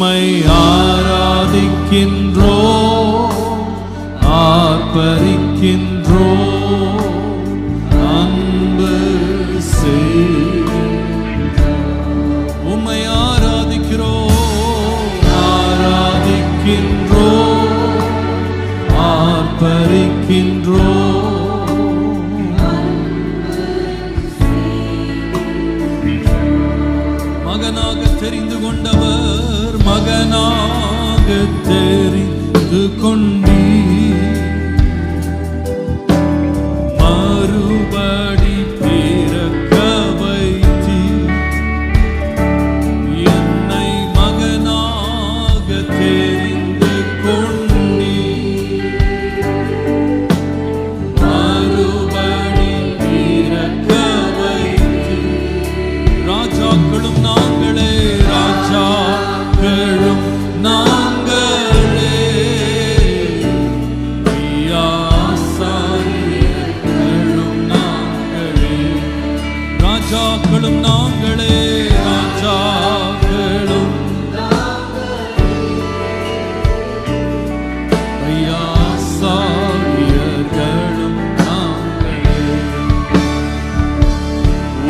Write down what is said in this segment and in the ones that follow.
உம்மை ஆராதிக்கின்றோ, ஆர்ப்பரிக்கின்றோ, அன்பு உம்மை ஆராதிக்கிறோ, ஆராதிக்கின்றோ, ஆர்ப்பரிக்கின்றோ. மகனாக தெரிந்து கொண்டவர், மகனாக தெரிந்து கொண்டீ, மறுபடி பிறக்க வைத்தி, என்னை மகனாக தெரிந்து கொண்டீ, மறுபடி பிறக்க வைத்தி. ராஜாக்களும் நாங்களே, ராஜாக்களும் நாங்களே, ஆசாரியர்களும் நாங்களே, ராஜாக்களும் நாங்களே, ராஜாக்களும் ஆசாரியர்களும் நாங்களே.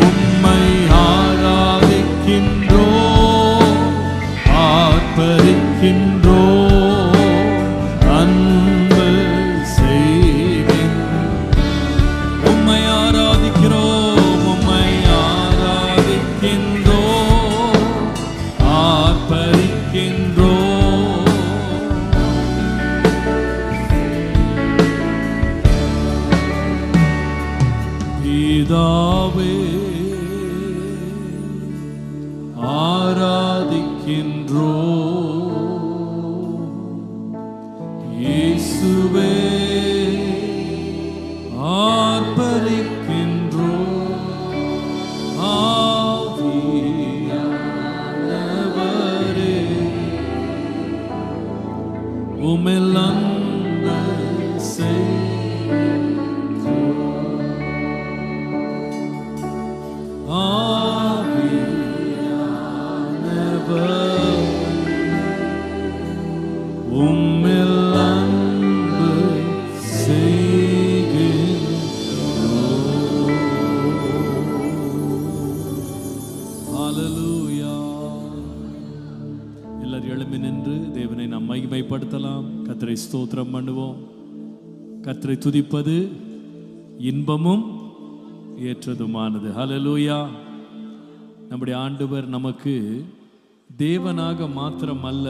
உம்மை ஆராதிக்கின்றோ, ஆர்ப்பரிக்கின்றோ, அன்பு செய்கின்றோம். உம்மை ஆராதிக்கிறோம், உம்மை ஆராதிக்கின்றோம், ஆர்ப்பரிக்கின்றோம். பிதாவே ஆராதிக்கின்றோ, இயேசுவே ஆர்ப்பரிக்கின்றோ, ஆவியானவரே உம்மில் அன்பு செய்கின்றோம். உம்மில் அன்பு செய்கின்றோம். ஹல்லேலூயா. எல்லாரும் எழும்பி நின்று தேவனை நாம் மகிமைப்படுத்தலாம். கர்த்தரை ஸ்தோத்திரம் பண்ணுவோம். கர்த்தரை துதிப்பது இன்பமும் ஏற்றதுமானது. ஹல்லேலூயா. நம்முடைய ஆண்டவர் நமக்கு தேவனாக மாத்திரம் அல்ல,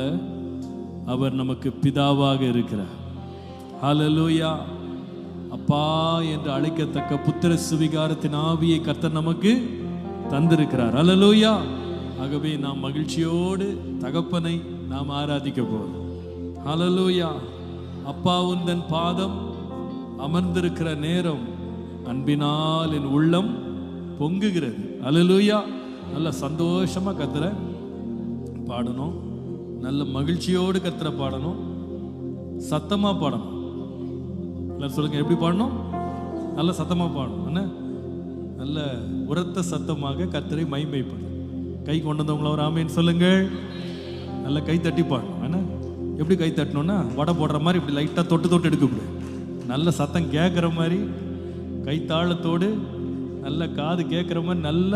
அவர் நமக்கு பிதாவாக இருக்கிறார். ஹல்லேலூயா. அப்பா என்று அழைக்கத்தக்க புத்திர சுவிகாரத்தின் ஆவியை கர்த்தர் நமக்கு தந்திருக்கிறார். ஹல்லேலூயா. ஆகவே நாம் மகிழ்ச்சியோடு தகப்பனை நாம் ஆராதிக்க போறோம். ஹல்லேலூயா. அப்பா உந்தன் பாதம் அமர்ந்திருக்கிற நேரம் அன்பினால் என் உள்ளம் பொங்குகிறது. ஹல்லேலூயா. நல்ல சந்தோஷமா கர்த்தரை பாடணும், நல்ல மகிழ்ச்சியோடு கர்த்தரை பாடணும், சத்தமா பாடணும். எல்லாரும் சொல்லுங்க, எப்படி பாடணும்? நல்ல சத்தமா பாடணும். என்ன நல்ல உரத்த சத்தமாக கர்த்தரை மகிமைப்படும். கை கொண்டு வந்தவங்கள ஒரு ஆமேன்னு சொல்லுங்கள். நல்ல கை தட்டி பாடணும். என்ன எப்படி கை தட்டணும்னா, வடை போடுற மாதிரி இப்படி லைட்டாக தொட்டு தொட்டு எடுக்கக்கூடாது. நல்ல சத்தம் கேட்குற மாதிரி கைத்தாளத்தோடு, நல்ல காது கேட்குற மாதிரி நல்ல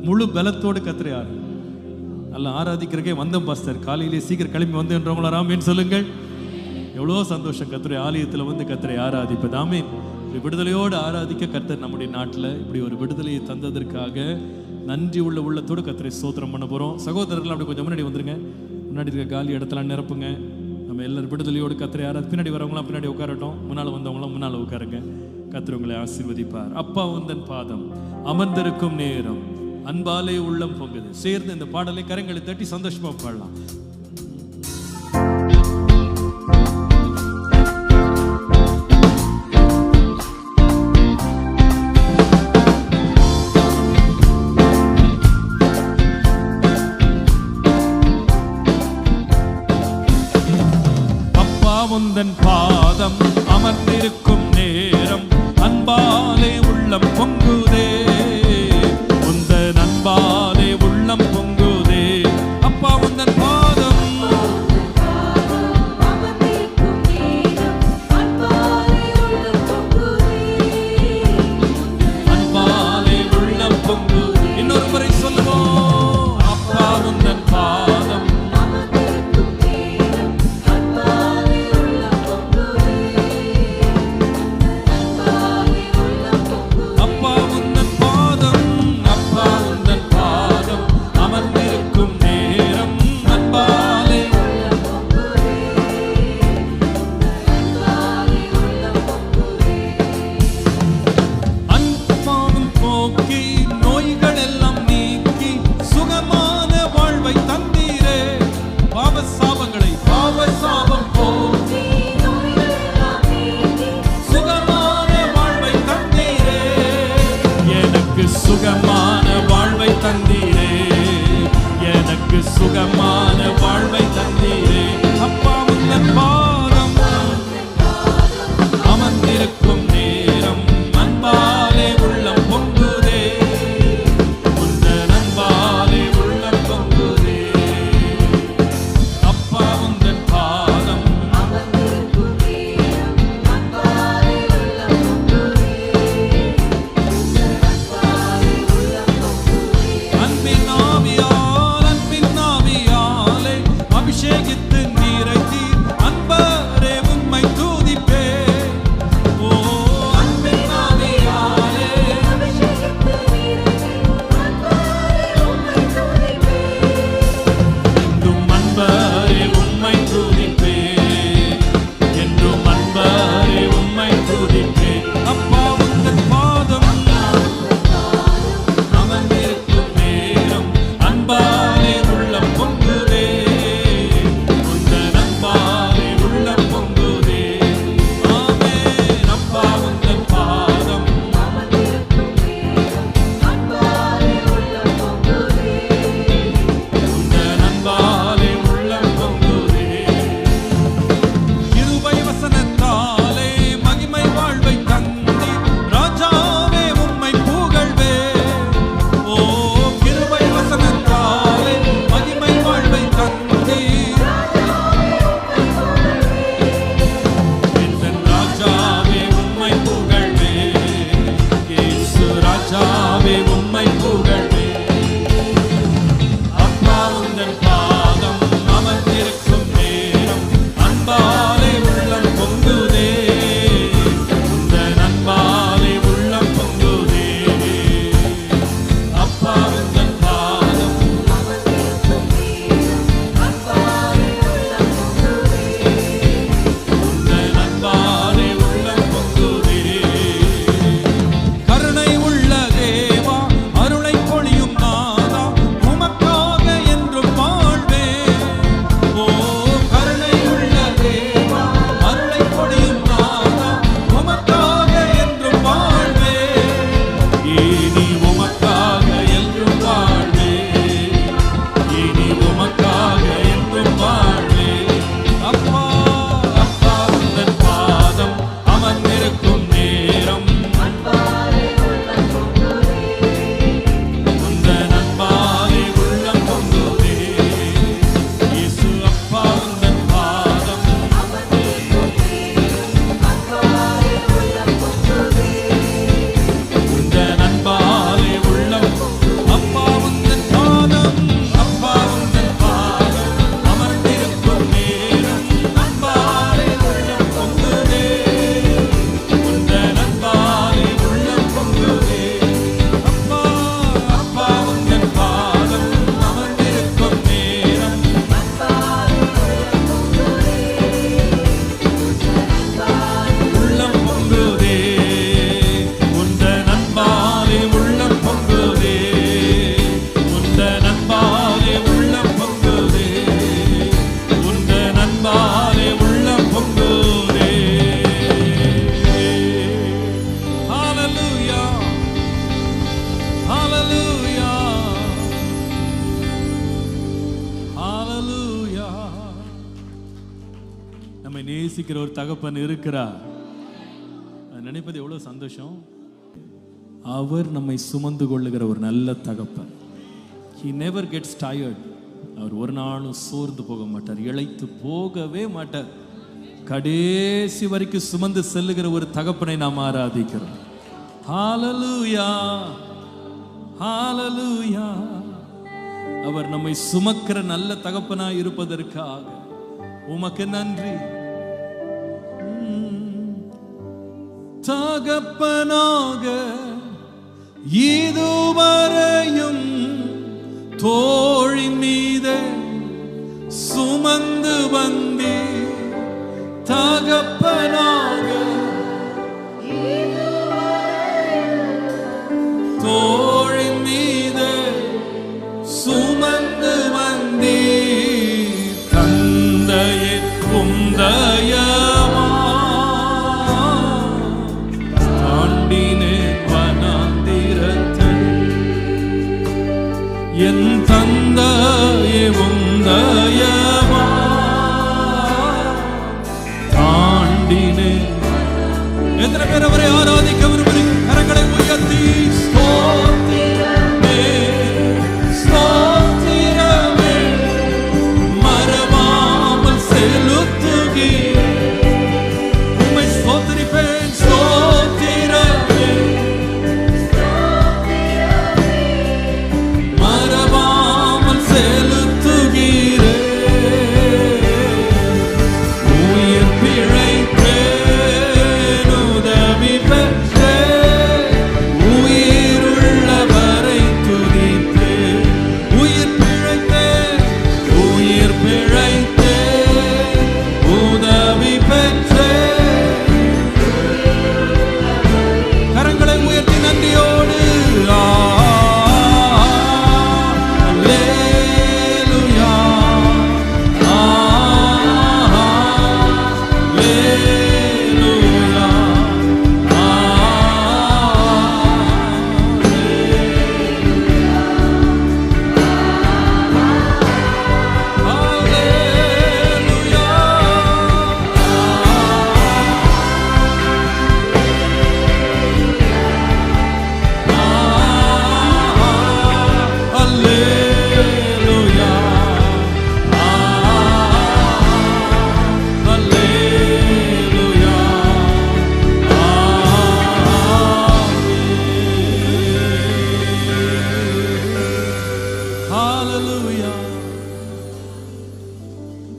முழு பலத்தோடு கர்த்தரை ஆடு. நல்லா ஆராதிக்கிறக்கே வந்தோம் பாஸ்டர், காலையிலே சீக்கிரம் கிளம்பி வந்தேன்றவங்கள ஆமேன்னு சொல்லுங்கள். எவ்வளோ சந்தோஷம் கர்த்தரை ஆலயத்தில் வந்து கர்த்தரை ஆராதிப்பது. ஆமேன். விடுதலையோடு ஆராதிக்க கர்த்தர் நம்முடைய நாட்டில் இப்படி ஒரு விடுதலையை தந்ததற்காக நன்றி உள்ள உள்ளத்தோடு கர்த்தரை ஸ்தோத்திரம் பண்ண போகிறோம். சகோதரர்கள் அப்படி கொஞ்சம் முன்னாடி வந்துருங்க. முன்னாடி இருக்க காலி இடத்தெல்லாம் நிரப்புங்க. நம்ம எல்லாரும் விடுதலையோடு கர்த்தரை பின்னாடி வரவங்களாம் பின்னாடி உட்காரட்டும், முன்னால் வந்தவங்களாம் முன்னால் உட்காருங்க. கர்த்தர் உங்களை ஆசீர்வதிப்பார். அப்பா உந்தன் பாதம் அமர்ந்திருக்கும் நேரம் அன்பாலே உள்ளம் பொங்குது. சேர்ந்து இந்த பாடலை கரங்களை தட்டி சந்தோஷமா பாடலாம். உந்தன் பாதம் அமர்ந்திருக்கும் நேரம் அன்பாலே உள்ளம் பொங்குதே, உந்தன் அன்பாலே உள்ளம் பொங்குதே. அப்பா உந்தன் பாதம் தந்தீரே, எனக்கு சுகமான வாழ்வை தந்தீரே. அப்பா உந்தன் பாதம் அமர்ந்திருக்கும் நேரம் அன்பாலே உள்ளம் பொங்குதே, உந்தன் அன்பாலே உள்ளம் பொங்குதே. அப்பா உந்தன் பாதம் அன்பின் ஆவியாலே அபிஷேகித்து நீரைத்தி அன்பரே உம்மை துதிப்பே. ஓ அன்பின் ஆவியாலே என்றும் அன்பரே உம்மை துதிப்பே, என்றும் அன்பரே உம்மை துதிப்பே. அப்பா உந்தன் பாதம் அமர்ந்திருக்கும் நேரம் அன்பாலே உள்ளம் பொங்குதே, உந்தன் அன்பாலே உள்ளம் பொங்குதே. ஆமென். அப்பா உந்தன் பாதம் உந்தன் அன்பாலே உள்ளம் பொங்குதே. கிருபை வசனத்தாலே மகிமை வாழ்வை தந்தீர், ராஜாவே உம்மை புகழ்வே. ஓ கிருபை வசனத்தாலே மகிமை வாழ்வை தந்தீர், என் ராஜாவே உம்மை புகழ்வே. இயேசு ராஜாவே உம்மை புகழ்வே. அப்பா உந்தன் பாதம் அமர்ந்திருக்கும் நேரம் அன்பாலே உள்ளம் பொங்குதே, உந்தன் அன்பாலே உள்ளம் பொங்குதே. அப்பா உந்தன் பாதம் உந்தன் அன்பாலே உள்ளம் பொங்குதே. கருணை உள்ள தேவா, அருளை பொழியும் நாதா, உமக்காக என்றும் வாழ்வே. ஓ கருணை உள்ள தேவா, அருளை பொழியும் நாதா, உமக்காக என்றும் வாழ்வே. இனி உமக்காக என்றும் வாழ்வே, இனி உமக்காக என்றும் வாழ்வே. அப்பா அப்பா உந்தன் பாதம் அமர்ந்திருக்கும் நேரம் உந்தன் அன்பாலே உள்ளம் பொங்குதே. இயேசு அப்பா உந்தன் பாதம் உந்தன் அன்பாலே உள்ளம். அப்பா உந்தன் பாதம், அப்பா உந்தன் பாதம் அமர்ந்திருக்கும் நேரம் அன்பாலே உள்ளம் பொங்குதே, உந்தன் அன்பாலே உள்ளம் பொங்குதே. அப்பா அப்பா உந்தன் பாதம் அமர்ந்திருக்கும் நேரம் உள்ளம் பொங்குதே, உந்தன் அன்பாலே உள்ளம் பொங்குதே, உந்தன் அன்பாலே உள்ளம் பொங்குதே, உந்தன் அன்பாலே உள்ளம் பொங்குதே. ஹalleluya ஹalleluya ஹalleluya. நம்மை நேசிக்கிற ஒரு தகப்பன் இருக்கிறார். அது நினைப்பது எவ்வளவு சந்தோஷம். அவர் நம்மை சுமந்து கொள்ளுகிற ஒரு நல்ல தகப்பன். He never gets tired. அவர் ஒரு நாளும் சோர்ந்து போக மாட்டார், இளைத்து போகவே மாட்டார். கடைசி வரைக்கும் சுமந்து செல்லுகிற ஒரு தகப்பனை நாம் ஆராதிக்கிறோம். ஹalleluya ஹalleluya. அவர் நம்மை சுமக்கிற நல்ல தகப்பனாய் இருப்பதற்காக உமக்கு நன்றி. தகப்பனாக இதுவரையும் தோழின் மீது சுமந்து வந்தே, தகப்பனாக தோழின் மீது சுமந்து வந்தே, தந்தையே உந்தயமா தாண்டினே வனாந்திரத்தை.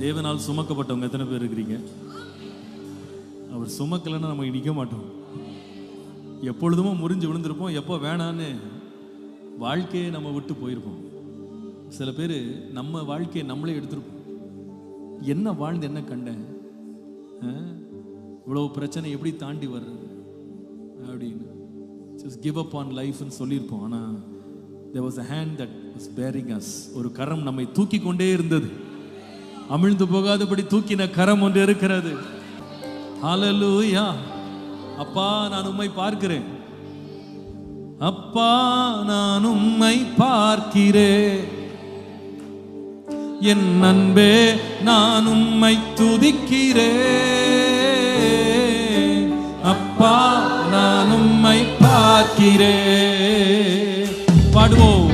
தேவனால் சுமக்கப்பட்டவங்க எத்தனை பேர் இருக்கிறீங்க? அவர் சுமக்கலைன்னா நம்ம நிற்க மாட்டோம். எப்பொழுதுமோ முறிஞ்சு விழுந்திருப்போம். எப்போ வேணான்னு வாழ்க்கையை நம்ம விட்டு போயிருப்போம். சில பேர் நம்ம வாழ்க்கையை நம்மளே எடுத்திருப்போம். என்ன வாழ்ந்து என்ன கண்டேன், இவ்வளோ பிரச்சனை எப்படி தாண்டி வர்றது அப்படின்னு just give up on life ன்னு சொல்லியிருப்போம். ஆனால் there was a hand that was bearing us. ஒரு கரம் நம்மை தூக்கி கொண்டே இருந்தது. அமிழ்ந்து போகாதபடி தூக்கின கரம் ஒன்று இருக்கிறது. ஹல்லேலூயா. அப்பா நான் உம்மை பார்க்கிறேன், அப்பா நான் உம்மை பார்க்கிறேன், என் அன்பே நான் உம்மை துதிக்கிறேன், அப்பா நான் உம்மை பார்க்கிறேன். பாடுவோம்.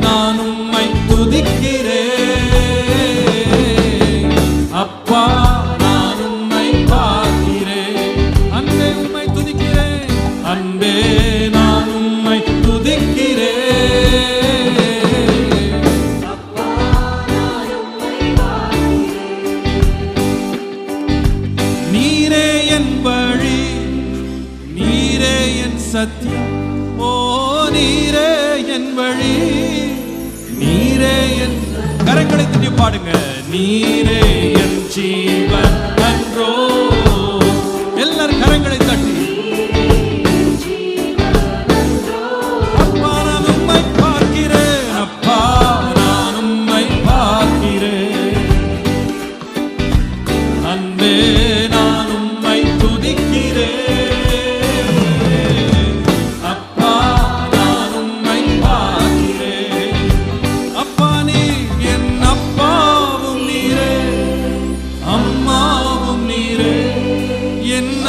நான் உம்மை துதிக்கிறேன், அப்பா நான் உம்மை பார்க்கிறேன், அன்பே உம்மை துதிக்கிறேன், அன்பே நான் உம்மை துதிக்கிறேன், அப்பா நான் உம்மை பார்க்கிறேன். நீரே என் வழி, நீரே என் சத்தியம், ஓ நீரே என் வழி, நீரே என், கரங்களை தட்டி பாடுங்க. நீரே என் ஜீவன் அன்றோ, எல்லாரும் கரங்களை தட்டி. அப்பா நான் உம்மை பார்க்கிறேன், அப்பா நான் உம்மை பார்க்கிறேன், அன்பே நான் உம்மை துதிக்கிறேன்,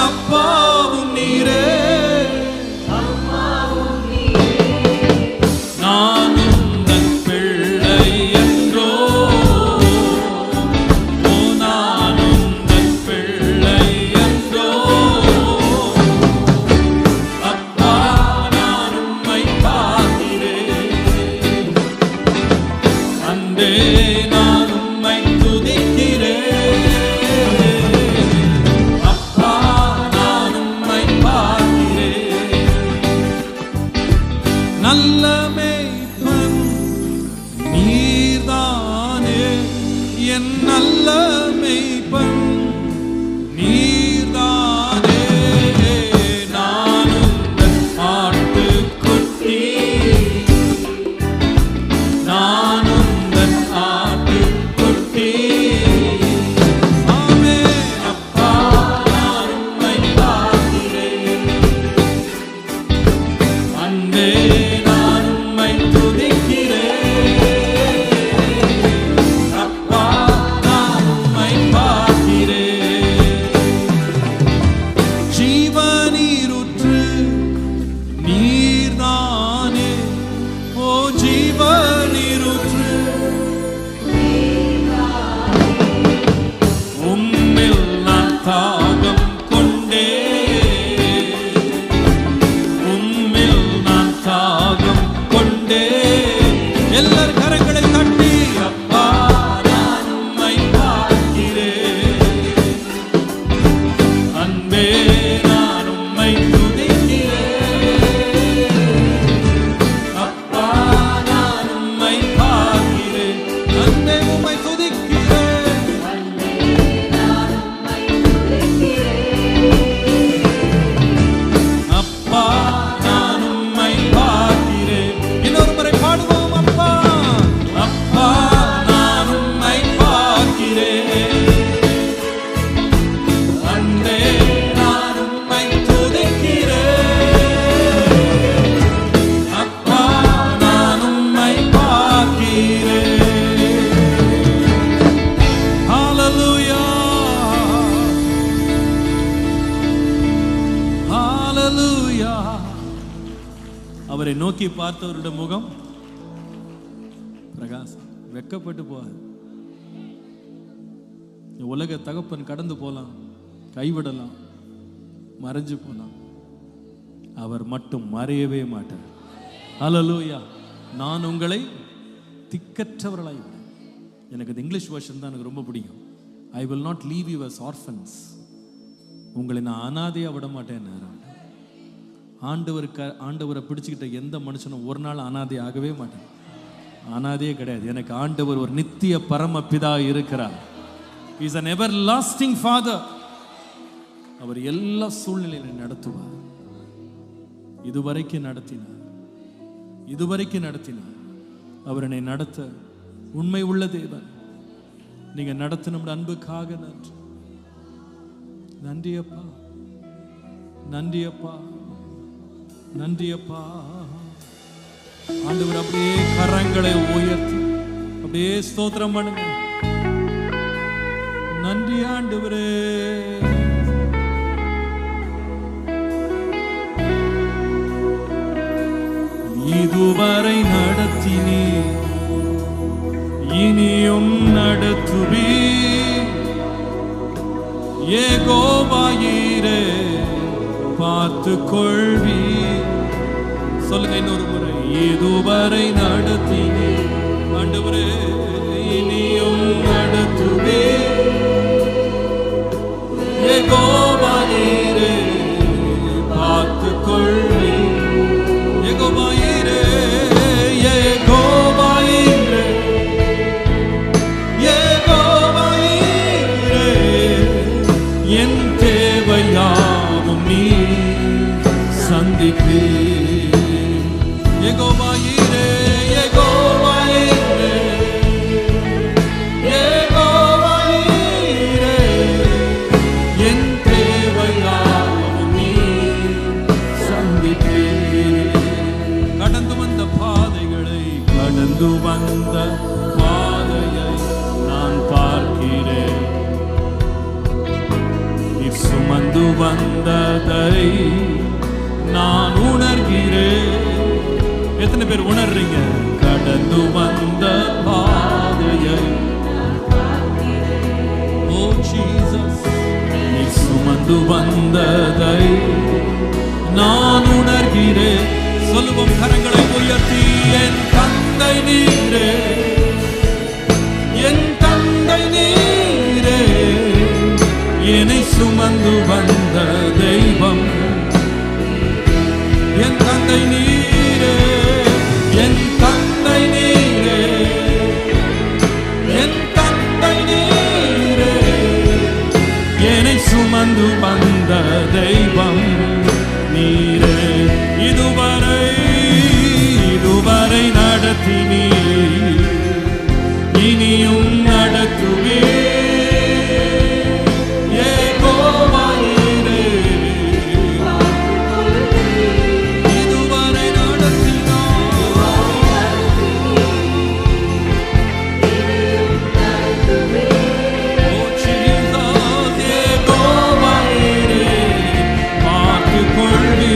அப்பாவும் நீரே, நான் உந்தன் பிள்ளை என்றோ, ஓ நான் உந்தன் பிள்ளை என்றோ, அப்பா நான் உம்மை பார்க்கிறேன், அன்பே நான் உம்மை துதிக்கிறேன், நல்ல மேய்ப்பன் நீர்தானே, என் நல்ல மேய்ப்பன் நீர்தானே, நான் உந்தன் ஆட்டுக்குட்டி, நான் உந்தன் ஆட்டுக்குட்டி, ஆமென். அப்பா நான் உம்மை பார்க்கிறேன், அன்பே அவரை நோக்கி பார்த்தவருடைய முகம் பிரகாசம். வெக்கப்பட்டு போவார். உலக தகப்பன் கடந்து போலாம், கைவிடலாம், மறைஞ்சு போலாம், அவர் மட்டும் மறையவே மாட்டார். ஹல்லேலூயா. நான் உங்களை திக்கற்றவர்களாய் எனக்கு இந்த இங்கிலீஷ் வெர்ஷன் தான் எனக்கு ரொம்ப பிடிக்கும். I will not leave you as orphans. உங்களை நான் அனாதையாக விட மாட்டேன். ஆண்டவரை பிடிச்சுக்கிட்ட எந்த மனுஷனும் ஒரு நாள் அனாதை ஆகவே மாட்டேன். அனாதையே கிடையாது. எனக்கு ஆண்டவர் ஒரு நித்திய பரமபிதா இருக்கிறார். He is an everlasting father. அவர் எல்லா சூழ்நிலையிலும் நடத்துவார். இதுவரைக்கும் நடத்தினார். அவர் என்னை நடத்த உண்மை உள்ள தேவன். நீங்க நடத்த நம்முடைய அன்புக்காக நன்றி. நன்றி அப்பா. ஆண்டவர் அப்படியே கரங்களை உயர்த்தி அப்படியே ஸ்தோத்திரம் பண்ணுங்க. நன்றி ஆண்டவரே. இதுவரை நடத்தினே, இனியும் நடத்துவே. யெகோவாயிரே பார்த்து கொள்வி. சொல்லுங்க இன்னொரு முறை. இதுவரை நடத்தினே ஆண்டவரே, இனியும் நடத்துவே. யெகோவாயிரே பார்த்து கொள்வி. யெகோவாயிரே, யெகோவாயிரே, யெகோவாயிரே, என் தேவையாவும் நீ சந்திப்பே. யெகோவாயிரே, யெகோவாயிரே, யெகோவாயிரே, என் தேவையாவும் நீ சந்திப்பே. கடந்து வந்த பாதையை நான் பார்க்கிறேன். நீ சுமந்து வந்ததை நான் உணர்கிறேன். எத்தனை பேர் உணர்றீங்க? கடந்து வந்த பாதையை, ஓ ஜீசஸ், நீ சுமந்து வந்ததை நான் உணர்கிறேன். சொல்லுவோம் கரங்களை உயர்த்தி. என் தந்தை நீரே, என் தந்தை நீரே, என்னை சுமந்து வந்த தெய்வம். என் தந்தை நீரே, என் தந்தை நீரே, என் தந்தை நீரே, என்னை சுமந்து வந்த தெய்வம் நீரே. இதுவரை நடத்தினே, இனியும் நடத்துவே. யெகோவாயிரே, இதுவரை நடத்தினார். ஓ ஜீசஸ், யெகோவாயிரே பார்த்து கொள்வி.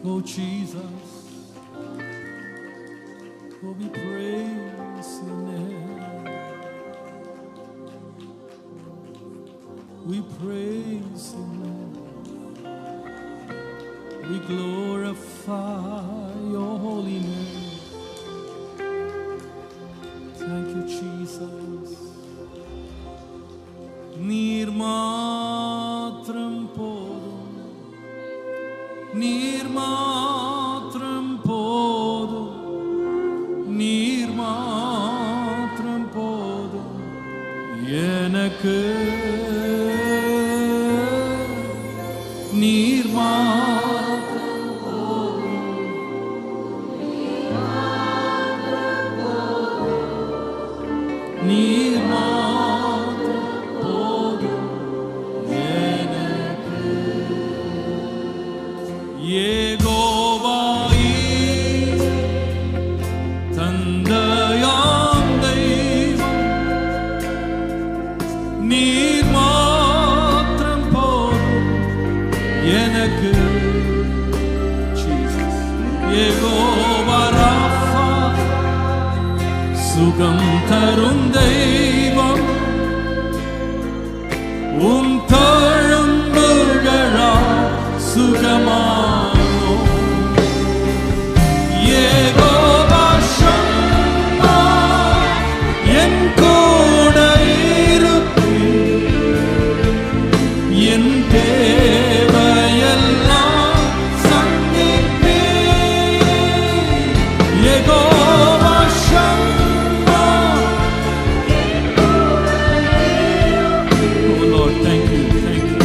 Oh Jesus, oh we praise your name, we praise your name, we glorify your holy name. Thank you Jesus. நீர் மாத்திரம் போதும், நீர் மாத்திரம் போதும், நீர் மாத்திரம் போதும் எனக்கு. நீர் மாத்திரம் போதும், நீர் மாத்திரம் போதும் எனக்கு. யெகோவாயே தந்தையாம் தெய்வம், நீர் மாத்திரம் போதும் எனக்கு. யெகோவா ராஃபா சுகம் தரும் தெய்வம், உம் தழும்புகளா சுகமானோ. யெகோவா ஷம்மா என் கூட இருப்பீர், என் தேவையெல்லாம் சந்திப்பீர். Jehovah ஷம்மா. Oh Lord, thank you, thank you.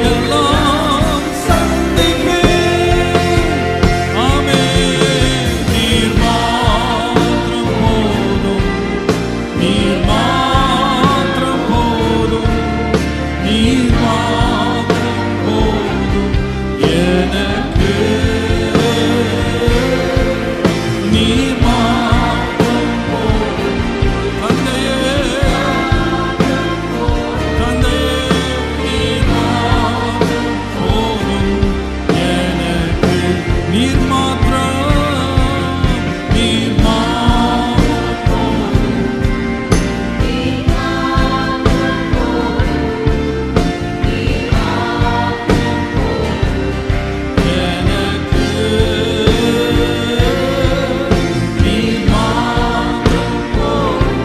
எல்லாம் சந்திப்பீர். ஆமென். நீர் மாத்திரம் போதும், நீர் மாத்திரம் போதும், நீர் மாத்திரம் போதும் எனக்கு. நீர் மாத்திரம் போதும் தந்தையே, தந்தையே, நீர் மாத்திரம் போதும் எனக்கு. நீர் மாத்திரம், நீர் மாத்திரம் போதும். எனக்கு நீர் மாத்திரம் போதும்,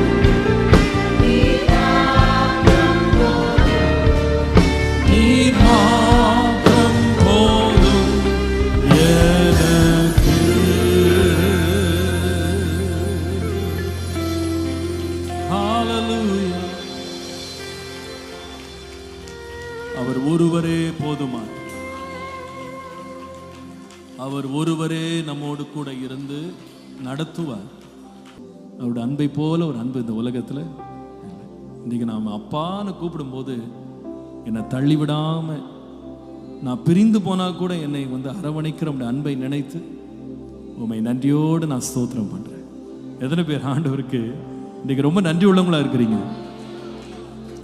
நீர் மாத்திரம் போதும் எனக்கு. ஹalleluya. அவர் ஒருவரே போதுமா. அவர் ஒருவரே நம்மோடு கூட இருந்து நடத்துவார். அவருடைய அன்பை போல ஒரு அன்பு இந்த உலகத்துல இல்லை. இன்னைக்கு நாம் அப்பான்னு கூப்பிடும்போது என்னை தள்ளிவிடாம, நான் பிரிந்து போனா கூட என்னை அரவணைக்கிற நம்முடைய அன்பை நினைத்து உண்மை நன்றியோடு நான் ஸ்தோத்திரம் பண்றேன். எத்தனை பேர் ஆண்டவருக்கு இன்னைக்கு ரொம்ப நன்றி உள்ளவங்களா இருக்கிறீங்க?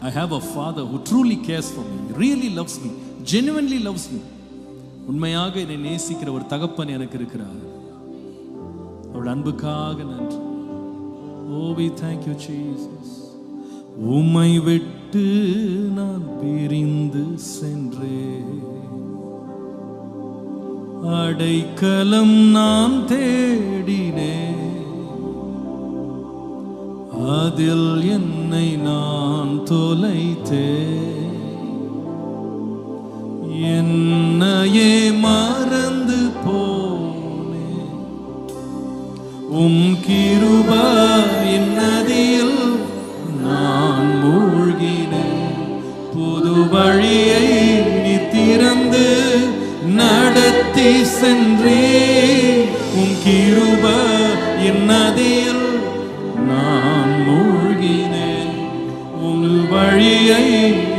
I have a father who truly cares for me, really loves me, genuinely loves me. உண்மையாக என்னை நேசிக்கிற ஒரு தகப்பன் எனக்கு இருக்கிறார். அவருடைய அன்புக்காக நன்றி. Oh, we thank you, Jesus. உம்மை விட்டு நான் பிரிந்து சென்றேன், அடைக்கலம் நான் தேடினேன், அதில் என்னை நான் தொலைத்தேன். என்னையே மறந்து போனேன், உம் கிருபையின் நதியில் நான் மூழ்கினேன். புது வழியை நீ திறந்து நடத்தி சென்றீர். உம் கிருபையின் நதியில் நான் மூழ்கினேன். உம் வழியை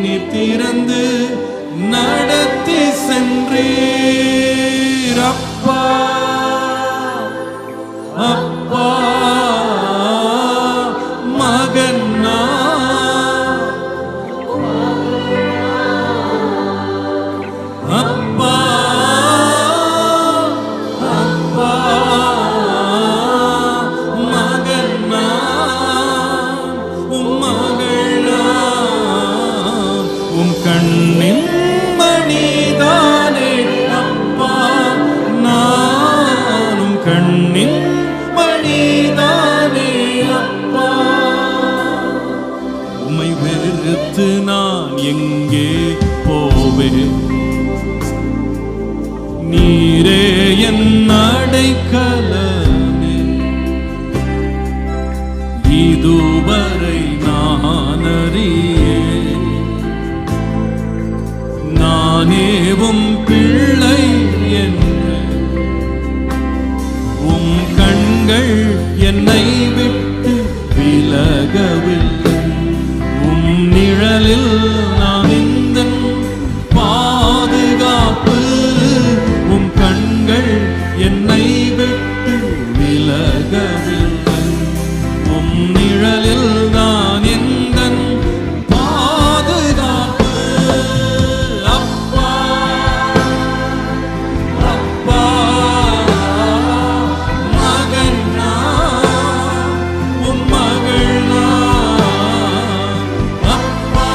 நீ திறந்து நடத்தி சென்றீர். அப்பா அப்பா மகன் நான். அப்பா அப்பா மகன் நான், உம் மகள் நான். உம் கண்ணின் மணிதானே அப்பா நான், உம் கண்ணின் மணிதானே அப்பா. உம்மை வெறுத்து நான் எங்கே போவேன்? அடைக்கலமே. இதுவரை நான் அறியேன், நானேவும் பிள்ளை என்று உம் கண்கள் என்னை விட்டு விலகவில்லை. உம் நிழலில் நான் இந்த பாதுகாப்பு. உம் கண்கள் என்னை விட்டு விலகவில்லை. உம் நிழலில் நான் இந்த பாதுகாப்பு. அப்பா அப்பா மகன் நான், உம் மகள் நான். அப்பா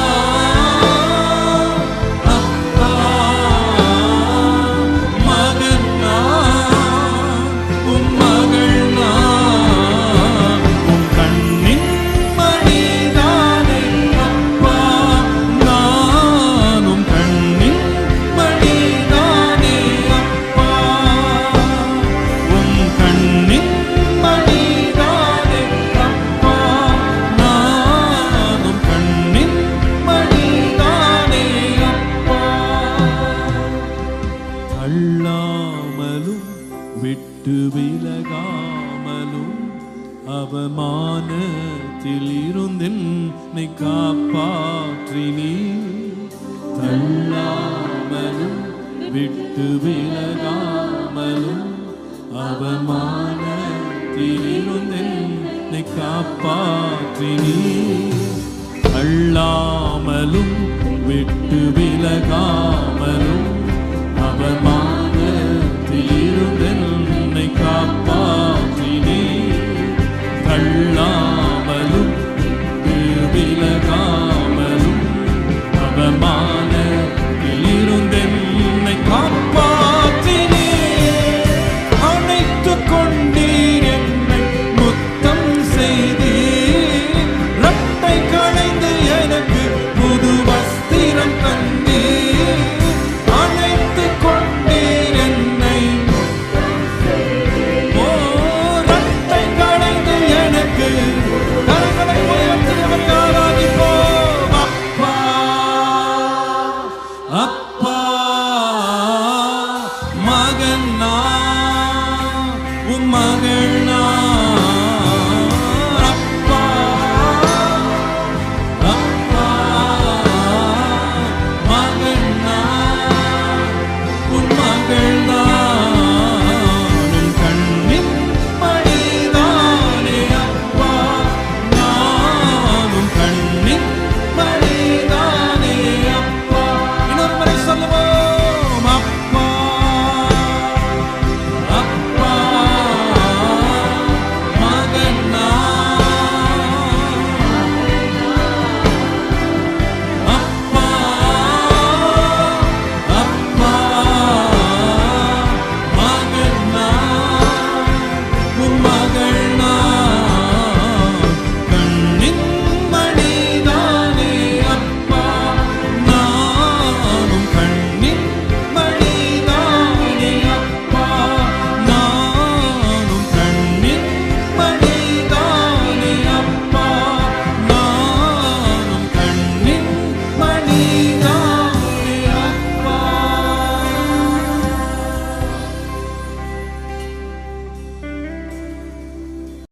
அப்பா மகன் நான், உம் மகள் நான். உம் கண்ணின் மணிதானே அப்பா நான், உம் கண்ணின் மணிதானே அப்பா. உம் கண்ணின் மணிதானே அப்பா நான், உம் கண்ணின் மணிதானே அப்பா. தள்ளாமலும் விட்டு விலகாமலும் அவமானத்தில் இருந்தென்னை காப்பாற்றினீ. தள்ளாமலும் விட்டு விலகாமலும் அவமானத்தில் இருந்தென்னை காப்பாற்றினீ. தள்ளாமலும் விட்டு விலகாமலும் அவமானத்தில் இருந்தென்னை காப்பாற்றினீ. தள்ளாமலும் விட்டு விலகாமலும் அவமானத்தில் இருந்தென்னை காப்பாற்றினீ. அணைத்துக் கொண்டீர் என்னை முத்தம் செய்தீர். இரட்டை களைந்து எனக்கு புது வஸ்திரம் தந்தீர். அணைத்துக் கொண்டீர் என்னை, ஓ இரட்டை களைந்து எனக்கு. கரங்களை உயர்த்தி அவரை ஆராதிப்போம். அப்பா அப்பா